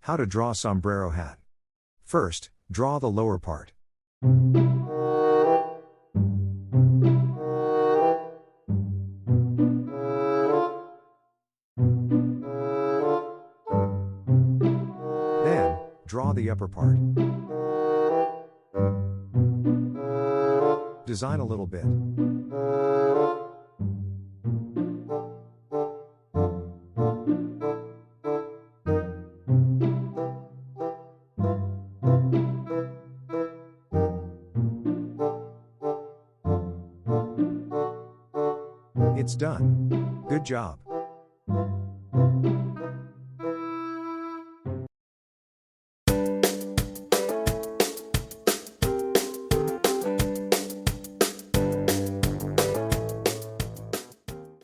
How to draw sombrero hat. First, draw the lower part. Then, draw the upper part. Design a little bit. It's done. Good job.